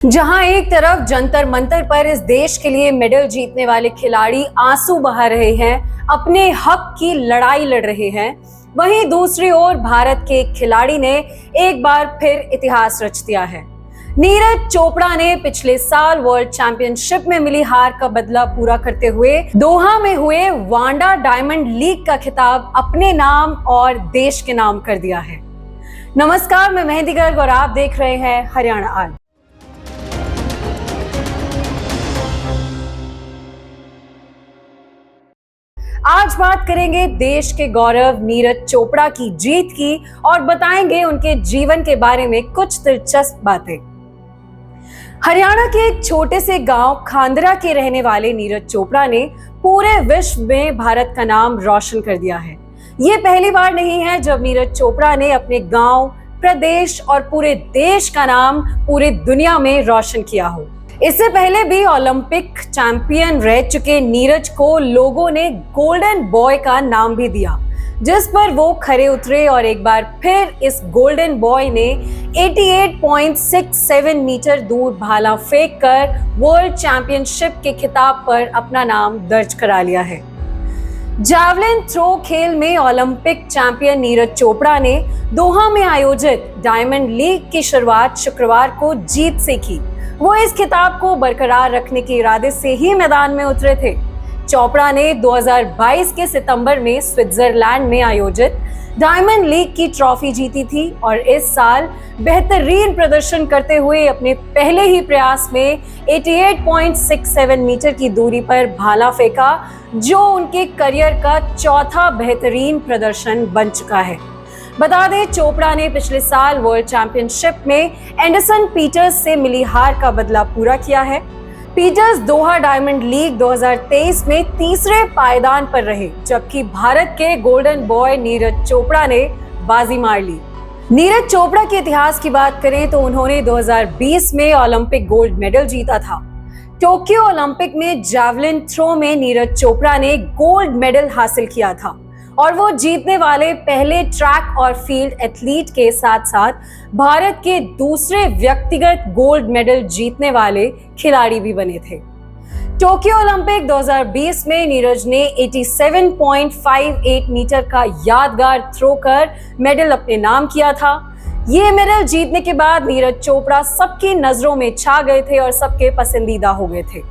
जहां एक तरफ जंतर मंतर पर इस देश के लिए मेडल जीतने वाले खिलाड़ी आंसू बहा रहे हैं, अपने हक की लड़ाई लड़ रहे हैं, वहीं दूसरी ओर भारत के एक खिलाड़ी ने एक बार फिर इतिहास रच दिया है। नीरज चोपड़ा ने पिछले साल वर्ल्ड चैंपियनशिप में मिली हार का बदला पूरा करते हुए दोहा में हुए वांडा डायमंड लीग का खिताब अपने नाम और देश के नाम कर दिया है। नमस्कार, मैं मेहंदी गर्ग और आप देख रहे हैं हरियाणा आज। आज बात करेंगे देश के गौरव नीरज चोपड़ा की जीत की और बताएंगे उनके जीवन के बारे में कुछ दिलचस्प बातें। हरियाणा के एक छोटे से गांव खांदरा के रहने वाले नीरज चोपड़ा ने पूरे विश्व में भारत का नाम रोशन कर दिया है। ये पहली बार नहीं है जब नीरज चोपड़ा ने अपने गांव, प्रदेश और पूरे देश का नाम पूरी दुनिया में रोशन किया हो। इससे पहले भी ओलंपिक चैंपियन रह चुके नीरज को लोगों ने गोल्डन बॉय का नाम भी दिया, जिस पर वो खरे उतरे और एक बार फिर इस गोल्डन बॉय ने 88.67 मीटर दूर भाला फेंक कर वर्ल्ड चैंपियनशिप के खिताब पर अपना नाम दर्ज करा लिया है। जैवलिन थ्रो खेल में ओलंपिक चैंपियन नीरज चोपड़ा ने दोहा में आयोजित डायमंड लीग की शुरुआत शुक्रवार को जीत से की। वो इस खिताब को बरकरार रखने के इरादे से ही मैदान में उतरे थे। चोपड़ा ने 2022 के सितंबर में स्विट्जरलैंड में आयोजित डायमंड लीग की ट्रॉफी जीती थी और इस साल बेहतरीन प्रदर्शन करते हुए अपने पहले ही प्रयास में 88.67 मीटर की दूरी पर भाला फेंका, जो उनके करियर का चौथा बेहतरीन प्रदर्शन बन चुका है। बता दें, चोपड़ा ने पिछले साल वर्ल्ड चैंपियनशिप में एंडरसन पीटर्स से मिली हार का बदला पूरा किया है। पीटर्स दोहा डायमंड लीग 2023 में तीसरे पायदान पर रहे, जबकि भारत के गोल्डन बॉय नीरज चोपड़ा ने बाजी मार ली। नीरज चोपड़ा के इतिहास की बात करें तो उन्होंने 2020 में ओलंपिक गोल्ड मेडल जीता था। टोक्यो ओलंपिक में जैवलिन थ्रो में नीरज चोपड़ा ने गोल्ड मेडल हासिल किया था और वो जीतने वाले पहले ट्रैक और फील्ड एथलीट के साथ साथ भारत के दूसरे व्यक्तिगत गोल्ड मेडल जीतने वाले खिलाड़ी भी बने थे। टोक्यो ओलंपिक 2020 में नीरज ने 87.58 मीटर का यादगार थ्रो कर मेडल अपने नाम किया था। ये मेडल जीतने के बाद नीरज चोपड़ा सबकी नजरों में छा गए थे और सबके पसंदीदा हो गए थे।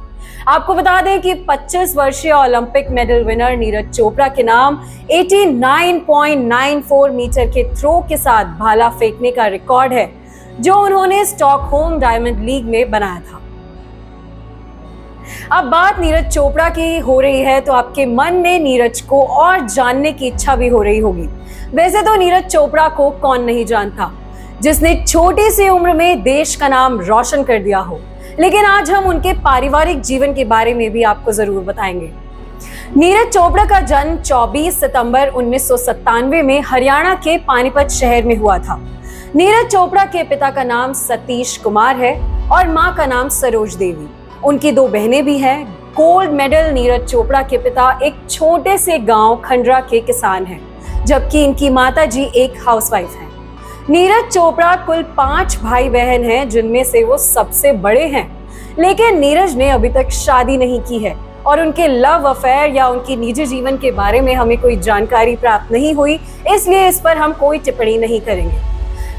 आपको बता दें कि 25 वर्षीय Olympic medal winner Neeraj Chopra के नाम 89.94 मीटर के थ्रो के साथ भाला फेंकने का रिकॉर्ड है, जो उन्होंने स्टॉकहोम डायमंड लीग में बनाया था। अब बात नीरज चोपड़ा की हो रही है तो आपके मन में नीरज को और जानने की इच्छा भी हो रही होगी। वैसे तो नीरज चोपड़ा को कौन नहीं जानता, जिसने छोटी सी उम्र में देश का नाम रोशन कर दिया हो, लेकिन आज हम उनके पारिवारिक जीवन के बारे में भी आपको जरूर बताएंगे। नीरज चोपड़ा का जन्म 24 सितंबर 1997 में हरियाणा के पानीपत शहर में हुआ था। नीरज चोपड़ा के पिता का नाम सतीश कुमार है और मां का नाम सरोज देवी। उनकी दो बहनें भी हैं। गोल्ड मेडल नीरज चोपड़ा के पिता एक छोटे से गांव खंडरा के किसान हैं, जबकि इनकी माता जी एक हाउसवाइफ हैं। नीरज चोपड़ा कुल 5 भाई बहन हैं, जिनमें से वो सबसे बड़े हैं, लेकिन नीरज ने अभी तक शादी नहीं की है और उनके लव अफेयर या उनकी निजी जीवन के बारे में हमें कोई जानकारी प्राप्त नहीं हुई, इसलिए इस पर हम कोई टिप्पणी नहीं करेंगे।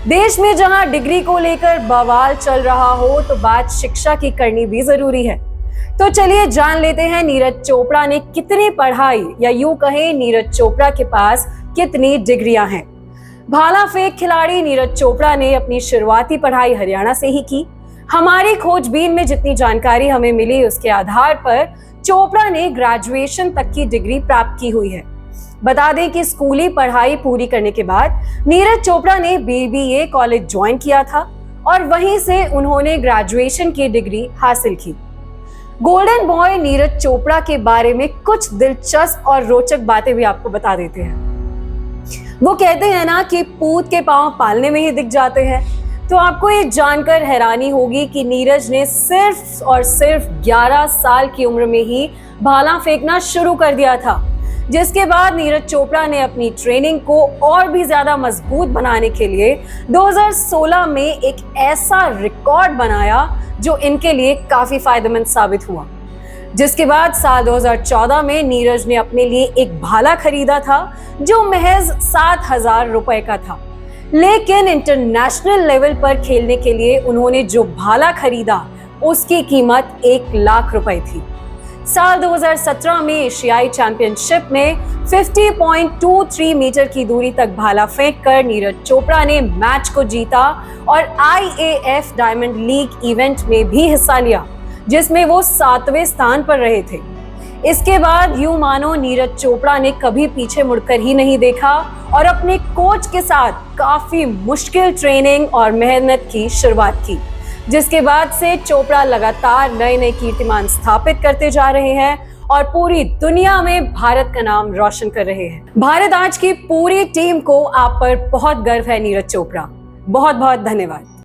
देश में जहां डिग्री को लेकर बवाल चल रहा हो तो बात शिक्षा की करनी भी जरूरी है। तो चलिए जान लेते हैं नीरज चोपड़ा ने कितनी पढ़ाई, या यूं कहें नीरज चोपड़ा के पास कितनी डिग्रियां हैं। भाला फेंक खिलाड़ी नीरज चोपड़ा ने अपनी शुरुआती पढ़ाई हरियाणा से ही की। हमारी खोजबीन में जितनी जानकारी हमें मिली उसके आधार पर चोपड़ा ने ग्रेजुएशन तक की डिग्री प्राप्त की हुई है। बता दें कि स्कूली पढ़ाई पूरी करने के बाद नीरज चोपड़ा ने BBA कॉलेज ज्वाइन किया था और वहीं से उन्होंने ग्रेजुएशन की डिग्री हासिल की। गोल्डन बॉय नीरज चोपड़ा के बारे में कुछ दिलचस्प और रोचक बातें भी आपको बता देते हैं। वो कहते हैं ना कि पूत के पांव पालने में ही दिख जाते हैं, तो आपको ये जानकर हैरानी होगी कि नीरज ने सिर्फ और सिर्फ 11 साल की उम्र में ही भाला फेंकना शुरू कर दिया था। जिसके बाद नीरज चोपड़ा ने अपनी ट्रेनिंग को और भी ज्यादा मजबूत बनाने के लिए 2016 में एक ऐसा रिकॉर्ड बनाया जो इनके लिए काफी फायदेमंद साबित हुआ। जिसके बाद साल 2014 में नीरज ने अपने लिए एक भाला खरीदा था जो महज 7,000 रुपए का था, लेकिन इंटरनेशनल लेवल पर खेलने के लिए उन्होंने जो भाला खरीदा उसकी कीमत 1 लाख रुपए थी। साल 2017 में एशियाई चैंपियनशिप में 50.23 मीटर की दूरी तक भाला फेंककर नीरज चोपड़ा ने मैच को जीता और IAF डायमंड लीग इवेंट में भी हिस्सा लिया, जिसमें वो 7वें स्थान पर रहे थे। इसके बाद यूं मानो नीरज चोपड़ा ने कभी पीछे मुड़कर ही नहीं देखा और अपने कोच के साथ काफी मुश्किल ट्रेनिंग और मेहनत की शुरुआत की, जिसके बाद से चोपड़ा लगातार नए नए कीर्तिमान स्थापित करते जा रहे हैं और पूरी दुनिया में भारत का नाम रोशन कर रहे हैं। भारत आज की पूरी टीम को आप पर बहुत गर्व है नीरज चोपड़ा। बहुत बहुत धन्यवाद।